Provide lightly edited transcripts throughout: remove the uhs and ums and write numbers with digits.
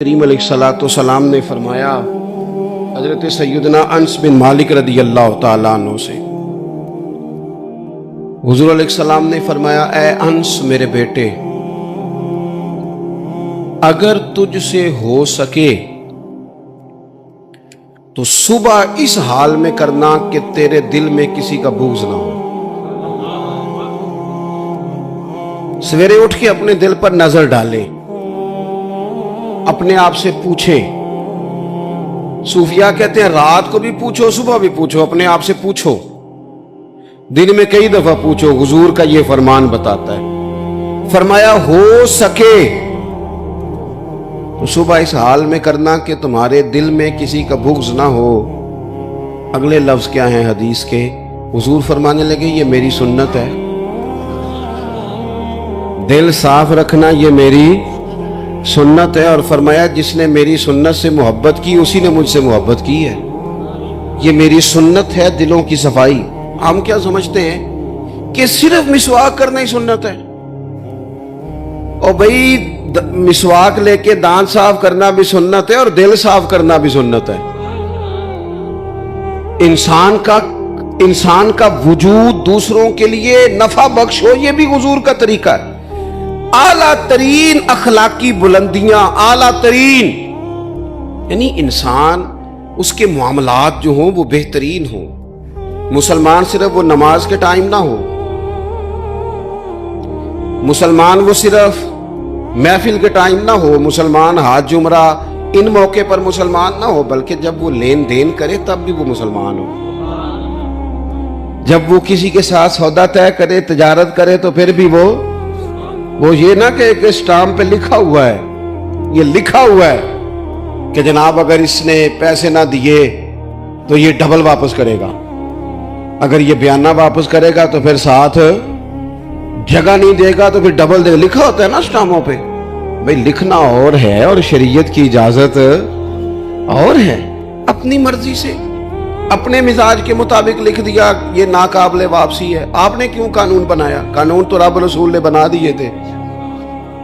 کریم علیہ السلام نے فرمایا حضرت سیدنا انس بن مالک رضی اللہ تعالیٰ عنہ سے، حضور علیہ السلام نے فرمایا اے انس میرے بیٹے، اگر تجھ سے ہو سکے تو صبح اس حال میں کرنا کہ تیرے دل میں کسی کا بغض نہ ہو۔ سویرے اٹھ کے اپنے دل پر نظر ڈالیں، اپنے آپ سے پوچھیں۔ صوفیاء کہتے ہیں رات کو بھی پوچھو صبح بھی پوچھو، اپنے آپ سے پوچھو، دن میں کئی دفعہ پوچھو۔ حضور کا یہ فرمان بتاتا ہے، فرمایا ہو سکے تو صبح اس حال میں کرنا کہ تمہارے دل میں کسی کا بغض نہ ہو۔ اگلے لفظ کیا ہیں حدیث کے؟ حضور فرمانے لگے یہ میری سنت ہے، دل صاف رکھنا یہ میری سنت ہے، اور فرمایا جس نے میری سنت سے محبت کی اسی نے مجھ سے محبت کی ہے۔ یہ میری سنت ہے دلوں کی صفائی۔ ہم کیا سمجھتے ہیں کہ صرف مسواک کرنا ہی سنت ہے، اور بھئی مسواک لے کے دانت صاف کرنا بھی سنت ہے اور دل صاف کرنا بھی سنت ہے۔ انسان کا وجود دوسروں کے لیے نفع بخش ہو، یہ بھی حضور کا طریقہ ہے۔ اعلیٰ ترین اخلاقی بلندیاں، اعلیٰ ترین، یعنی انسان اس کے معاملات جو ہوں وہ بہترین ہوں۔ مسلمان صرف وہ نماز کے ٹائم نہ ہو، مسلمان وہ صرف محفل کے ٹائم نہ ہو، مسلمان حج جمعہ ان موقع پر مسلمان نہ ہو، بلکہ جب وہ لین دین کرے تب بھی وہ مسلمان ہو۔ جب وہ کسی کے ساتھ سودا طے کرے، تجارت کرے، تو پھر بھی وہ یہ نہ کہ ایک اسٹامپ پہ لکھا ہوا ہے، یہ لکھا ہوا ہے کہ جناب اگر اس نے پیسے نہ دیے تو یہ ڈبل واپس کرے گا، اگر یہ بیانہ واپس کرے گا تو پھر ساتھ جگہ نہیں دے گا تو پھر ڈبل دے گا۔ لکھا ہوتا ہے نا اسٹامپوں پہ، بھئی لکھنا اور ہے اور شریعت کی اجازت اور ہے۔ اپنی مرضی سے اپنے مزاج کے مطابق لکھ دیا یہ ناقابل واپسی ہے۔ آپ نے کیوں قانون بنایا؟ قانون تو رب رسول نے بنا دیے تھے،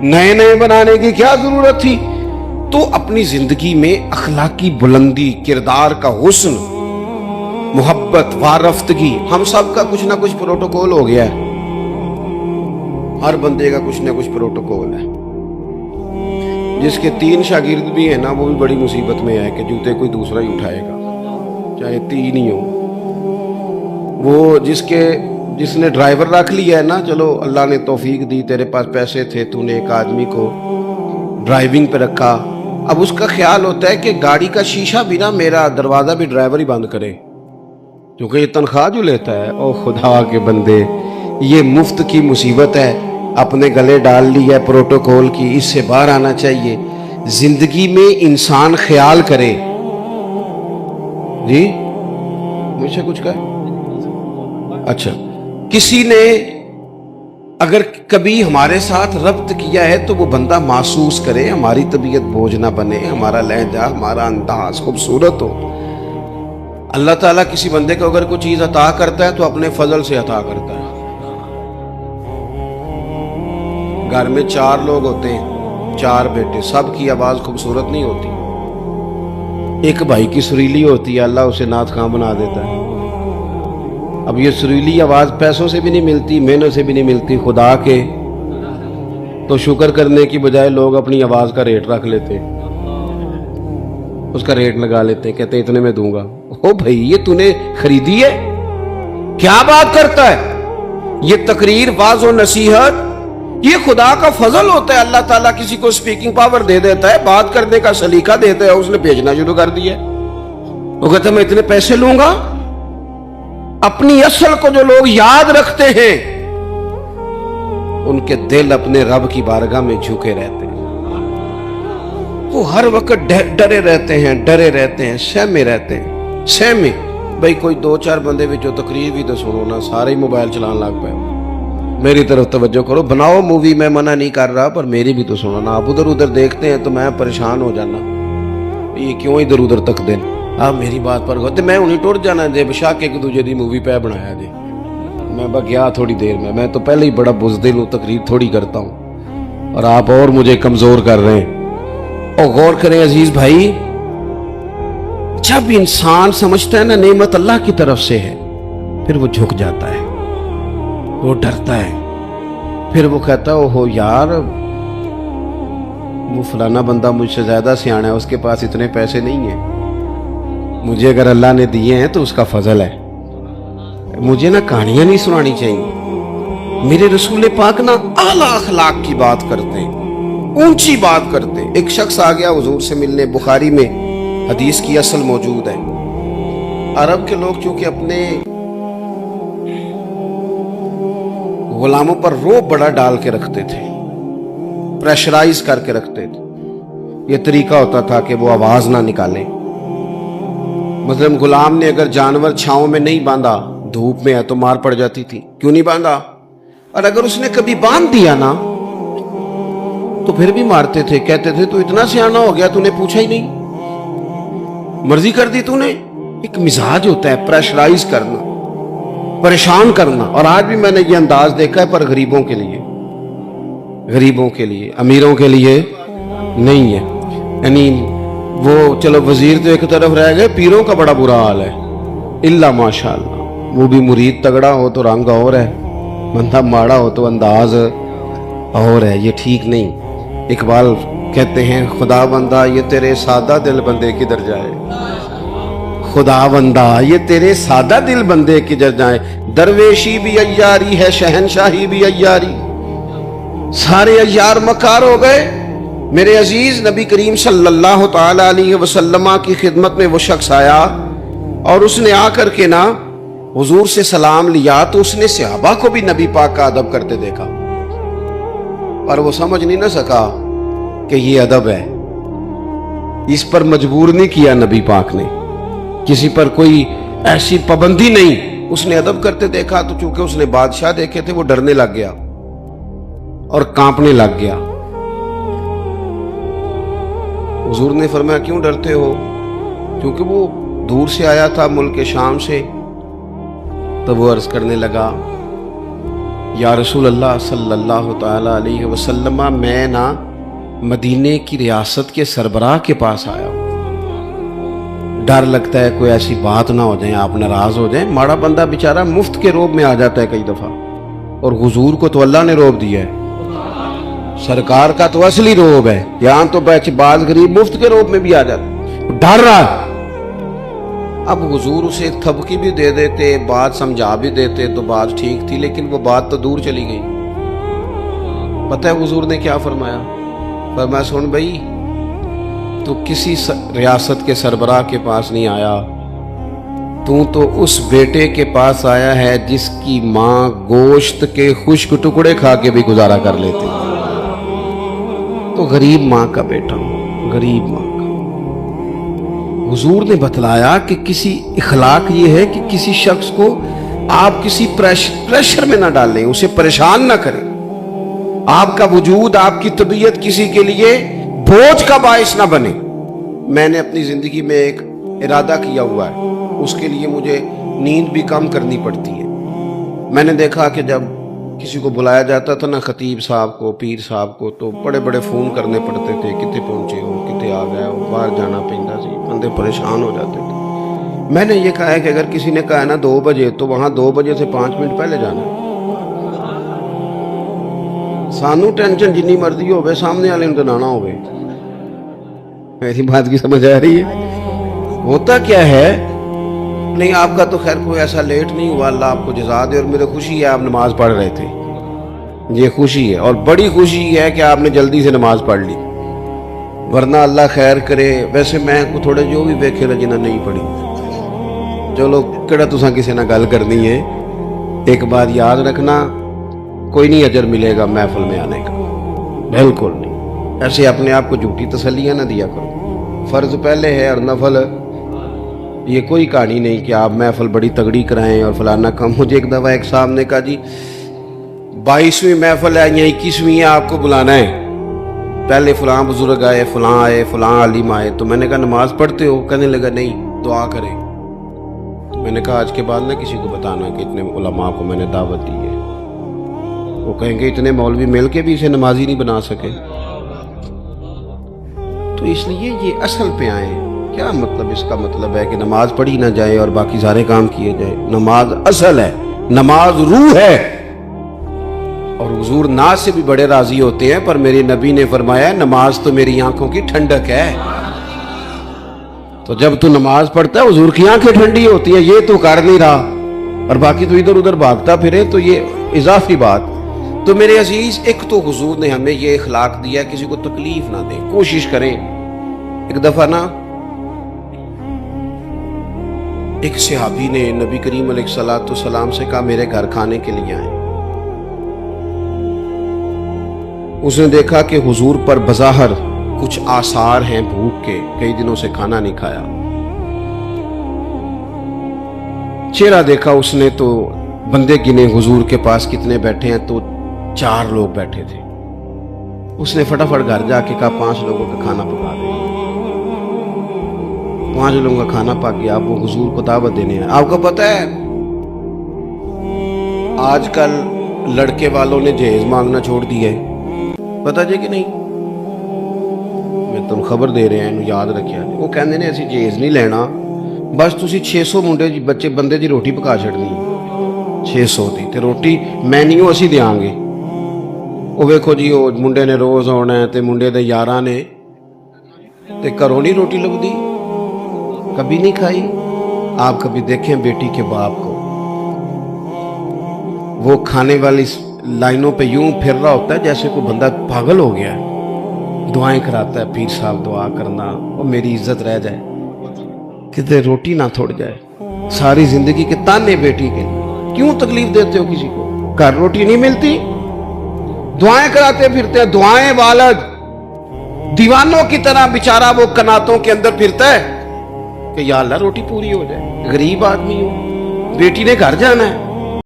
نئے بنانے کی کیا ضرورت تھی؟ تو اپنی زندگی میں اخلاقی بلندی، کردار کا حسن، محبت، وارفتگی، ہم سب کا کچھ نہ کچھ پروٹوکول ہو گیا ہے، ہر بندے کا کچھ نہ کچھ پروٹوکول ہے۔ جس کے 3 شاگرد بھی ہیں نا وہ بھی بڑی مصیبت میں ہے کہ جوتے کوئی دوسرا ہی اٹھائے گا، چاہے 3 ہی ہو۔ وہ جس نے ڈرائیور رکھ لیا ہے نا، چلو اللہ نے توفیق دی، تیرے پاس پیسے تھے، تو نے ایک آدمی کو ڈرائیونگ پہ رکھا، اب اس کا خیال ہوتا ہے کہ گاڑی کا شیشہ بھی نا میرا دروازہ بھی ڈرائیور ہی بند کرے، کیونکہ یہ تنخواہ جو لیتا ہے۔ او خدا کے بندے، یہ مفت کی مصیبت ہے، اپنے گلے ڈال لی ہے پروٹوکول کی، اس سے باہر آنا چاہیے۔ زندگی میں انسان خیال کرے۔ جی مجھ سے کچھ کہا؟ اچھا، کسی نے اگر کبھی ہمارے ساتھ ربط کیا ہے تو وہ بندہ محسوس کرے، ہماری طبیعت بوجھ نہ بنے، ہمارا لہجہ، ہمارا انداز خوبصورت ہو۔ اللہ تعالیٰ کسی بندے کو اگر کوئی چیز عطا کرتا ہے تو اپنے فضل سے عطا کرتا ہے۔ گھر میں 4 لوگ ہوتے ہیں، 4 بیٹے، سب کی آواز خوبصورت نہیں ہوتی، ایک بھائی کی سریلی ہوتی ہے، اللہ اسے نعت خواں بنا دیتا ہے۔ اب یہ سریلی آواز پیسوں سے بھی نہیں ملتی، محنت سے بھی نہیں ملتی، خدا کے تو شکر کرنے کی بجائے لوگ اپنی آواز کا ریٹ رکھ لیتے ہیں، اس کا ریٹ لگا لیتے ہیں، کہتے ہیں اتنے میں دوں گا۔ او بھائی یہ تو نے خریدی ہے؟ کیا بات کرتا ہے؟ یہ تقریر، واعظ و نصیحت یہ خدا کا فضل ہوتا ہے۔ اللہ تعالیٰ کسی کو سپیکنگ پاور دے دیتا ہے، بات کرنے کا سلیقہ دیتا ہے، اس نے بھیجنا شروع کر دیا، وہ کہتا ہے میں اتنے پیسے لوں گا۔ اپنی اصل کو جو لوگ یاد رکھتے ہیں ان کے دل اپنے رب کی بارگاہ میں جھکے رہتے ہیں، وہ ہر وقت ڈرے رہتے ہیں، سہمے رہتے ہیں، سہمے۔ بھئی کوئی 2-4 بندے بھی جو تقریر بھی تو سنو نا، سارے ہی موبائل چلان لگ پائے۔ میری طرف توجہ کرو، بناؤ مووی، میں منع نہیں کر رہا، پر میری بھی تو سنو نا۔ آپ ادھر دیکھتے ہیں تو میں پریشان ہو جانا، یہ کیوں ادھر تک دیں؟ آپ میری بات پر ہوتے میں انہیں ٹوٹ جانا دے بشاک ایک دوجہ دی مووی پہ بنایا جی۔ میں گیا تھوڑی دیر میں تو پہلے ہی بڑا بزدل ہوں، تقریر تھوڑی کرتا ہوں، اور آپ اور مجھے کمزور کر رہے ہیں۔ اور غور کریں عزیز بھائی، جب انسان سمجھتا ہے نا نعمت اللہ کی طرف سے ہے، پھر وہ جھک جاتا ہے، وہ ڈرتا ہے، پھر وہ کہتا ہے اوہو یار وہ فلانا بندہ مجھ سے زیادہ سیانا ہے، اس کے پاس اتنے پیسے نہیں ہیں، مجھے اگر اللہ نے دیے ہیں تو اس کا فضل ہے، مجھے نا کہانیاں نہیں سنانی چاہیے۔ میرے رسول پاک نا اعلیٰ اخلاق کی بات کرتے، اونچی بات کرتے۔ ایک شخص آ گیا حضور سے ملنے، بخاری میں حدیث کی اصل موجود ہے۔ عرب کے لوگ چونکہ اپنے غلاموں پر روب بڑا ڈال کے رکھتے تھے، پریشرائز کر کے رکھتے تھے، یہ طریقہ ہوتا تھا کہ وہ آواز نہ نکالیں۔ مثلا غلام نے اگر جانور چھاؤں میں نہیں باندھا، دھوپ میں ہے تو مار پڑ جاتی تھی، کیوں نہیں باندھا؟ اور اگر اس نے کبھی باندھ دیا نا تو پھر بھی مارتے تھے، کہتے تھے تو اتنا سیانا ہو گیا، تو نے پوچھا ہی نہیں، مرضی کر دی تو نے۔ ایک مزاج ہوتا ہے پریشرائز کرنا، پریشان کرنا۔ اور آج بھی میں نے یہ انداز دیکھا ہے، پر غریبوں کے لیے، غریبوں کے لیے، امیروں کے لیے نہیں ہے۔ یعنی وہ چلو وزیر تو ایک طرف رہ گئے، پیروں کا بڑا برا حال ہے، الا ماشاء اللہ، وہ بھی مرید تگڑا ہو تو رنگ اور ہے، بندہ ماڑا ہو تو انداز اور ہے، یہ ٹھیک نہیں۔ اقبال کہتے ہیں خدا بندہ یہ تیرے سادہ دل بندے کدھر جائے، خدا بندہ یہ تیرے سادہ دل بندے کدھر جائے، درویشی بھی عیاری ہے، شہنشاہی بھی عیاری، سارے عیار مکار ہو گئے۔ میرے عزیز نبی کریم صلی اللہ تعالی علیہ وسلم کی خدمت میں وہ شخص آیا اور اس نے آ کر کے نا حضور سے سلام لیا، تو اس نے صحابہ کو بھی نبی پاک کا ادب کرتے دیکھا، پر وہ سمجھ نہیں نہ سکا کہ یہ ادب ہے، اس پر مجبور نہیں کیا نبی پاک نے، کسی پر کوئی ایسی پابندی نہیں، اس نے ادب کرتے دیکھا۔ تو چونکہ اس نے بادشاہ دیکھے تھے، وہ ڈرنے لگ گیا اور کانپنے لگ گیا۔ حضور نے فرمایا کیوں ڈرتے ہو؟ کیونکہ وہ دور سے آیا تھا، ملک شام سے۔ تو وہ عرض کرنے لگا یا رسول اللہ صلی اللہ تعالی علیہ وسلم، میں نا مدینے کی ریاست کے سربراہ کے پاس آیا ہوں، ڈر لگتا ہے کوئی ایسی بات نہ ہو جائے، آپ ناراض ہو جائیں، ماڑا بندہ بیچارہ مفت کے روب میں آ جاتا ہے کئی دفعہ، اور حضور کو تو اللہ نے روب دیا ہے، سرکار کا تو اصلی روب ہے، یہاں تو بعض غریب مفت کے روب میں بھی آ جاتا، ڈر رہا ہے۔ اب حضور اسے تھبکی بھی دے دیتے، بات سمجھا بھی دیتے تو بات ٹھیک تھی، لیکن وہ بات تو دور چلی گئی۔ پتہ ہے حضور نے کیا فرمایا؟ فرمایا سن بھائی، تو کسی ریاست کے سربراہ کے پاس نہیں آیا، تو اس بیٹے کے پاس آیا ہے جس کی ماں گوشت کے خشک ٹکڑے کھا کے بھی گزارا کر لیتے، تو غریب ماں کا بیٹا ہوں، غریب ماں کا۔ حضور نے بتلایا کہ کسی اخلاق یہ ہے کہ کسی شخص کو آپ کسی پریشر میں نہ ڈالیں، اسے پریشان نہ کریں، آپ کا وجود، آپ کی طبیعت کسی کے لیے بوجھ کا باعث نہ بنے۔ میں نے اپنی زندگی میں ایک ارادہ کیا ہوا ہے، اس کے لیے مجھے نیند بھی کم کرنی پڑتی ہے۔ میں نے دیکھا کہ جب کسی کو بلایا جاتا تھا نا، خطیب صاحب کو، پیر صاحب کو، تو بڑے بڑے فون کرنے پڑتے تھے، کتے پہنچے ہو، کتے آ گئے ہو، باہر جانا پیندا سی، بندے پریشان ہو جاتے تھے۔ میں نے یہ کہا ہے کہ اگر کسی نے کہا ہے نا 2 بجے، تو وہاں 2 بجے سے 5 منٹ پہلے جانا ہے۔ سانو ٹینشن جنی مرضی ہوئے، سامنے والے نے دنانا ہوئے۔ ایسی بات کی سمجھ آ رہی ہے؟ ہوتا کیا ہے؟ نہیں آپ کا تو خیر کوئی ایسا لیٹ نہیں ہوا، اللہ آپ کو جزا دے، اور مجھے خوشی ہے آپ نماز پڑھ رہے تھے، یہ خوشی ہے، اور بڑی خوشی ہے کہ آپ نے جلدی سے نماز پڑھ لی، ورنہ اللہ خیر کرے۔ ویسے میں کو تھوڑے جو بھی ویکھے نا جنہیں نہیں پڑھی، چلو کہڑا تساں کسی نہ گل کرنی ہے، ایک بات یاد رکھنا، کوئی نہیں اجر ملے گا محفل میں آنے کا، بالکل نہیں۔ ایسے اپنے آپ کو جھوٹی تسلیاں نہ دیا کرو، فرض پہلے ہے اور نفل یہ کوئی کہانی نہیں کہ آپ محفل بڑی تگڑی کرائیں اور فلانا کم۔ مجھے ایک دفعہ ایک صاحب نے کہا جی 22ویں محفل ہے یا 21ویں ہے، آپ کو بلانا ہے، پہلے فلاں بزرگ آئے، فلاں عالم آئے، تو میں نے کہا نماز پڑھتے ہو؟ کہنے لگا نہیں، دعا کریں۔ تو میں نے کہا آج کے بعد نہ کسی کو بتانا کہ اتنے علماء کو میں نے دعوت دی ہے، وہ کہیں گے اتنے مولوی مل کے بھی اسے نمازی نہیں بنا سکے۔ تو اس لیے یہ اصل پہ آئیں. کیا مطلب؟ اس کا مطلب ہے کہ نماز پڑھی نہ جائے اور باقی سارے کام کیے جائے. نماز اصل ہے، نماز روح ہے. اور حضور ناز سے بھی بڑے راضی ہوتے ہیں، پر میرے نبی نے فرمایا نماز تو میری آنکھوں کی ٹھنڈک ہے. تو جب تو نماز پڑھتا ہے حضور کی آنکھیں ٹھنڈی ہوتی ہیں. یہ تو کر نہیں رہا اور باقی تو ادھر ادھر بھاگتا پھرے، تو یہ اضافی بات. تو میرے عزیز، ایک تو حضور نے ہمیں یہ اخلاق دیا کسی کو تکلیف نہ دیں. کوشش کریں. ایک دفعہ نا ایک صحابی نے نبی کریم علیہ الصلوۃ والسلام سے کہا میرے گھر کھانے کے لیے آئیں. اس نے دیکھا کہ حضور پر بظاہر کچھ آثار ہیں بھوک کے، کئی دنوں سے کھانا نہیں کھایا. چہرہ دیکھا اس نے تو بندے گنے حضور کے پاس کتنے بیٹھے ہیں، تو 4 لوگ بیٹھے تھے. اس نے فٹافٹ گھر جا کے کہا 5 لوگوں کا کھانا پکا دیں. 5 لوگوں کا کھانا پک گیا. آپ وہ حضور کو دعوت دینے ہیں. آپ کو پتہ ہے آج کل لڑکے والوں نے جہیز مانگنا چھوڑ دیا ہے، پتا جی کہ نہیں؟ میں تم خبر دے رہے ہیں، یاد رکھیا. وہ کہندے نے اسی جہیز نہیں لینا، بس تسی 600 منڈے بچے بندے دی روٹی پکا چھڑنی 600 دی، تے روٹی مینیو اسی دیاں گے. وہ ویکھو جی، وہ منڈے نے روز آنا ہے تے منڈے دے یاراں نے تے گھروں نہیں روٹی لبدی، کبھی نہیں کھائی. آپ کبھی دیکھیں بیٹی کے باپ کو، وہ کھانے والی لائنوں پہ یوں پھر رہا ہوتا ہے جیسے کوئی بندہ پاگل ہو گیا ہے. دعائیں کراتا ہے، پیر صاحب دعا کرنا، اور میری عزت رہ جائے، کتے روٹی نہ تھوڑ جائے. ساری زندگی کے تانے بیٹی کے لیے. کیوں تکلیف دیتے ہو کسی کو؟ گھر روٹی نہیں ملتی، دعائیں کراتے پھرتے ہیں. دعائیں والد دیوانوں کی طرح بیچارہ وہ کناتوں کے اندر پھرتا ہے کہ یا اللہ روٹی پوری ہو جائے. غریب آدمی ہو، بیٹی نے گھر جانا ہے.